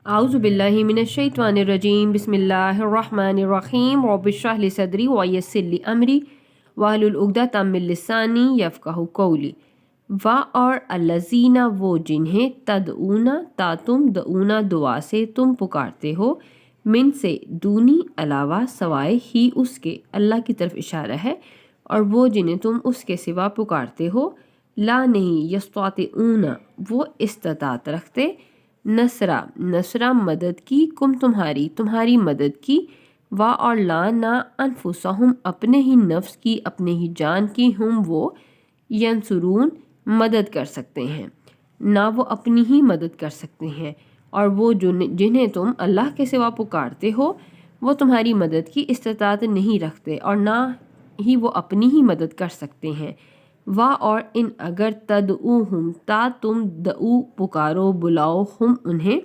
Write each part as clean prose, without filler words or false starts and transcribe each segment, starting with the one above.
आउज़ु बिल्लाहि मिनश्शैतानिर्रजीम बिस्मिल्लाहिर्रहमानिर्रहीम रब्बिश्रह ली सदरी वयस्सिर ली अमरी वाहलुल उक़दतम मिन लिसानी यफ़क़हू क़ौली। वा और अल्लज़ीना वो जिन्हें तदऊना ता तुम दऊना दुआ से तुम पुकारते हो, मिन से दूनी अलावा सवाए ही उसके, अल्लाह की तरफ इशारा है, और वो जिन्हें तुम उसके सिवा पुकारते हो, ला नहीं यस्तातिऊना वो इस्तात रखते, नसरा मदद की, कुम तुम्हारी मदद की, वा और ला ना अनफुसहुम अपने ही नफ्स की अपने ही जान की, हम वो यंसुरून मदद कर सकते हैं, ना वो अपनी ही मदद कर सकते हैं, और वो जिन्हें तुम अल्लाह के सिवा पुकारते हो वो तुम्हारी मदद की इस्तात नहीं रखते और ना ही वो अपनी ही मदद कर सकते हैं। वाह और इन अगर तदऊहुम ता तुम दऊ पुकारो बुलाओ हम उन्हें,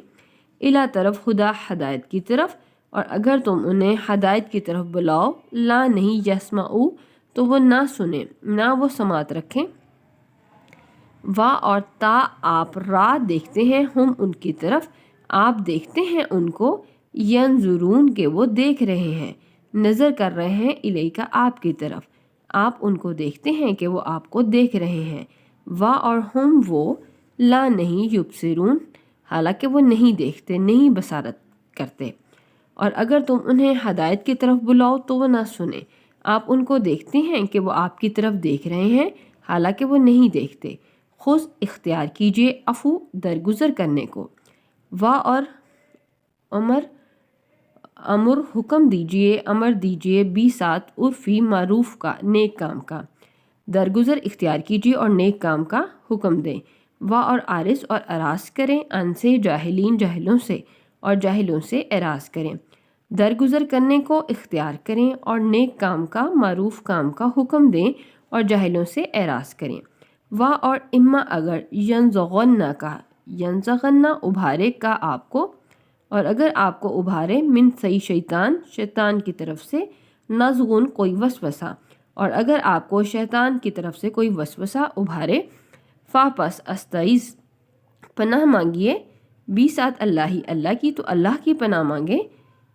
इला तरफ खुदा हदायत की तरफ, और अगर तुम उन्हें हदायत की तरफ बुलाओ, ला नहीं यस्माऊ तो वो ना सुने ना वो समात रखें। वाह और ता आप राह देखते हैं हम उनकी तरफ, आप देखते हैं उनको, यंजुरून के वो देख रहे हैं, नज़र कर रहे हैं इलेका आपकी तरफ, आप उनको देखते हैं कि वो आपको देख रहे हैं। वाह और हम वो ला नहीं युबसिरून हालांकि वो नहीं देखते नहीं बसारत करते, और अगर तुम उन्हें हदायत की तरफ बुलाओ तो वो ना सुने, आप उनको देखते हैं कि वो आपकी तरफ देख रहे हैं हालांकि वो नहीं देखते। खुद इख्तियार कीजिए अफू दरगुजर करने को। वाह और अमर हुक्म दीजिए अमर दीजिए बी साथ उर्फी मारूफ का नेक काम का, दरगुजर इख्तियार कीजिए और नेक काम का हुक्म दें। वाह और आरिस और अरास करें अन से जाहिलीन जाहिलों से, और जाहिलों से एरास करें, दरगुजर करने को इख्तियार करें और नेक काम का मारूफ काम का हुक्म दें और जाहिलों से एरास करें। वाह और इम्मा अगर यंज़गन्ना उभारे का आपको, और अगर आपको उभारे मिन सही शैतान की तरफ से, नज़गुन कोई वसवसा, और अगर आपको शैतान की तरफ से कोई वसवसा उभारे, फापस अस्तईज़ पनाह मांगिए, बी साथ अल्लाह की तो अल्लाह की पनाह मांगे।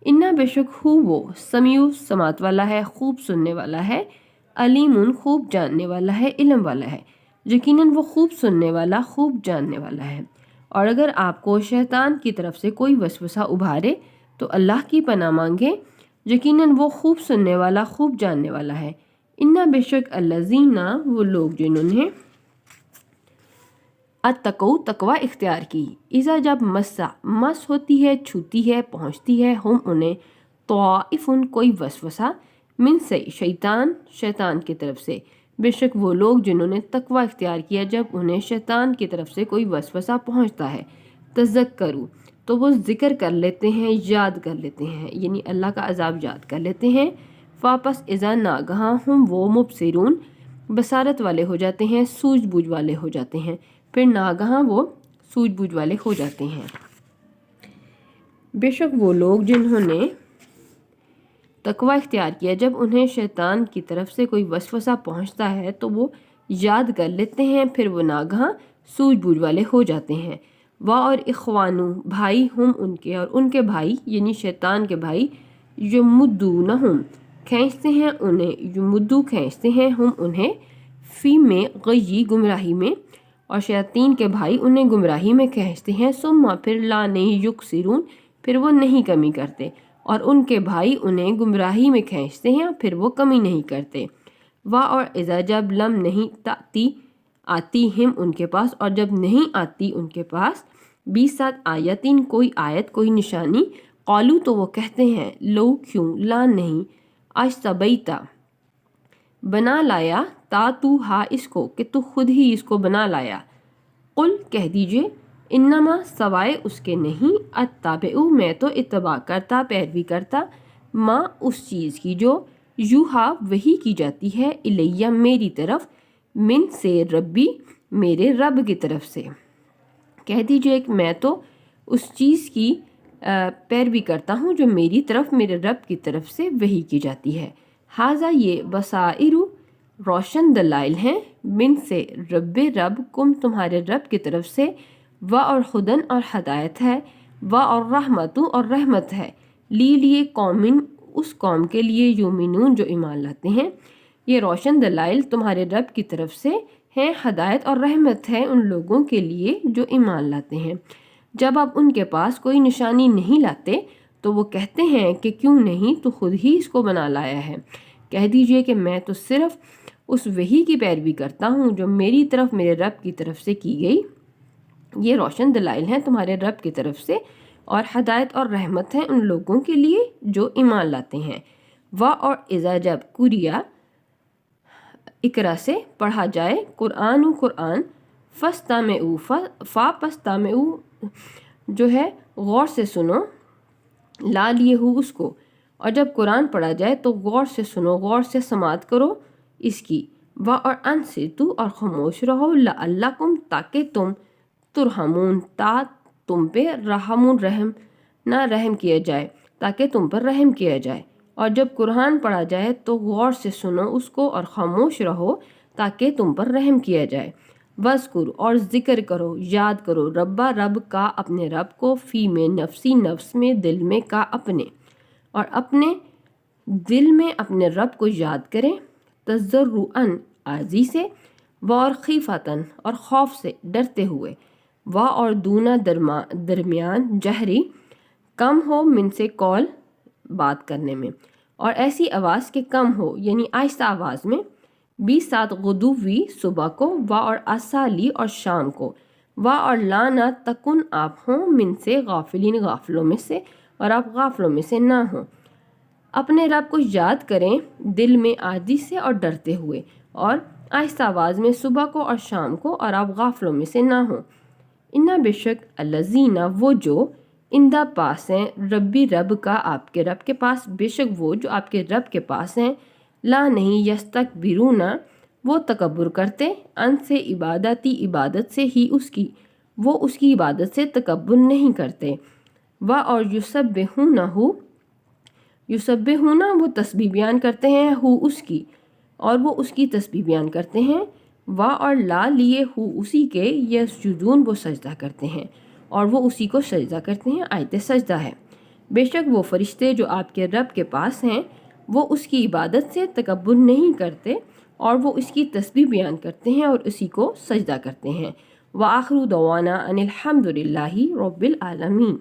इन्ना बेशक हु वो समीउ समात वाला है, खूब सुनने वाला है, अलीमुन खूब जानने वाला है, इल्म वाला है, यकीनन वो खूब सुनने वाला खूब जानने वाला है। और अगर आपको शैतान की तरफ से कोई वसवसा उभारे तो अल्लाह की पनाह मांगे, यकीनन वो खूब सुनने वाला खूब जानने वाला है। इन्ना बेशक अल्लज़ीना वो लोग जिन्होंने अत्तकौ तकवा इख्तियार की, इज़ा जब मस होती है छूती है पहुँचती है हम उन्हें, तौइफ़ुन कोई वसवसा, मिन से शैतान की तरफ से, बेशक वो लोग जिन्होंने तकवा इख्तियार किया जब उन्हें शैतान की तरफ से कोई वसवसा पहुँचता है, तज़क्करू तो वो ज़िक्र कर लेते हैं याद कर लेते हैं, यानी अल्लाह का अज़ाब याद कर लेते हैं। वापस इज़ा नागहा हम वो मुबसिरून बसारत वाले हो जाते हैं सूझबूझ वाले हो जाते हैं, फिर नागहा वो सूझबूझ वाले हो जाते हैं। बेशक वो लोग जिन्होंने तकवा इख्तियार किया जब उन्हें शैतान की तरफ से कोई वसवसा पहुंचता है तो वो याद कर लेते हैं, फिर वो नागहा सूझबूझ वाले हो जाते हैं। वाह और इख्वानु भाई हम उनके, और उनके भाई यानी शैतान के भाई, जो मुद्दू न हम खींचते हैं उन्हें, जो मुद्दू खींचते हैं हम उन्हें, फ़ी में गई गुमराही में, और शैतान के भाई उन्हें गुमराही में खींचते हैं, सुम्मा फिर ला नहीं युक्सिरून फिर वो नहीं कमी करते, और उनके भाई उन्हें गुमराही में खींचते हैं फिर वो कमी नहीं करते। वाह और इज़ा जब लम नहीं ताती आती हिम उनके पास, और जब नहीं आती उनके पास, 20 आयतिन कोई आयत कोई निशानी, कौलू तो वो कहते हैं, लो क्यों ला नहीं, अजतबैता बना लाया, ता तू हा इसको कि तू खुद ही इसको बना लाया, कुल कह दीजिए, इन्नमा सवाए उसके नहीं, अत्ताबेउ मैं तो इत्तबा करता पैरवी करता, माँ उस चीज़ की जो यूहा वही की जाती है, इलैया मेरी तरफ, मिन से रब्बी मेरे रब की तरफ से, कह दीजिए कि मैं तो उस चीज़ की पैरवी करता हूँ जो मेरी तरफ मेरे रब की तरफ से वही की जाती है। हाजा ये बसाइरु रोशन दलाइल हैं, मिन से रब कुम तुम्हारे रब की तरफ से, व और खुदन और हदायत है, و اور رحمتو اور رحمت ہے، لیے قومن اس قوم کے لیے یومنون جو ایمان لاتے ہیں۔ یہ روشن دلائل تمہارے رب کی طرف سے ہیں، ہدایت اور رحمت ہے ان لوگوں کے لیے جو ایمان لاتے ہیں۔ جب آپ ان کے پاس کوئی نشانی نہیں لاتے تو وہ کہتے ہیں کہ کیوں نہیں تو خود ہی اس کو بنا لایا ہے۔ کہہ دیجئے کہ میں تو صرف اس وحی کی پیروی کرتا ہوں جو میری طرف میرے رب کی طرف سے کی گئی۔ یہ روشن دلائل ہیں تمہارے رب کی طرف سے اور ہدایت اور رحمت ہے ان لوگوں کے لیے جو ایمان لاتے ہیں۔ و اور اذا جب قریا اقرا سے پڑھا جائے قرآن فاستمعوا فاستمعوا جو ہے غور سے سنو، لا لیے ہو اس کو، اور جب قرآن پڑھا جائے تو غور سے سنو، غور سے سماعت کرو اس کی۔ و اور انصتو اور خاموش رہو، لعلکم تاکہ تم ترحمون تم پہ رحم نہ رحم کیا جائے، تاکہ تم پر رحم کیا جائے۔ اور جب قرآن پڑھا جائے تو غور سے سنو اس کو اور خاموش رہو تاکہ تم پر رحم کیا جائے۔ وذکر اور ذکر کرو، یاد کرو، ربا رب کا اپنے رب کو، فی میں نفسی نفس میں، دل میں کا اپنے، اور اپنے دل میں اپنے رب کو یاد کریں، تضرعاً عاجزی سے، و اور خیفتاً اور خوف سے ڈرتے ہوئے، و اور دونا درمیان جہری کم ہو من سے قول بات کرنے میں، اور ایسی آواز کے کم ہو یعنی آہستہ آواز میں، 20 سات غدوی صبح کو، و اور اصالی اور شام کو، و اور لانا تکن آپ ہوں من سے غافلین غافلوں میں سے، اور آپ غافلوں میں سے نہ ہوں۔ اپنے رب کو یاد کریں دل میں عاجزی سے اور ڈرتے ہوئے، اور آہستہ آواز میں صبح کو اور شام کو، اور آپ غافلوں میں سے نہ ہوں۔ انا بے شک الذین وہ جو اندہ پاس ہیں، ربی رب کا آپ کے رب کے پاس، بے شک وہ جو آپ کے رب کے پاس ہیں، لا نہیں یستکبرون وہ تکبر کرتے، ان سے عبادت سے ہی اس کی، وہ اس کی عبادت سے تکبر نہیں کرتے۔ و اور یسبحون وہ تسبیح بیان کرتے ہیں، ہو اس کی، اور وہ اس کی تسبیح بیان کرتے ہیں۔ و اور لا لیے ہو اسی کے، یسجدون وہ سجدہ کرتے ہیں، اور وہ اسی کو سجدہ کرتے ہیں، آیت سجدہ ہے۔ بے شک وہ فرشتے جو آپ کے رب کے پاس ہیں وہ اس کی عبادت سے تکبر نہیں کرتے، اور وہ اس کی تسبیح بیان کرتے ہیں اور اسی کو سجدہ کرتے ہیں۔ وآخر دعوانا ان الحمد للہ رب العالمین۔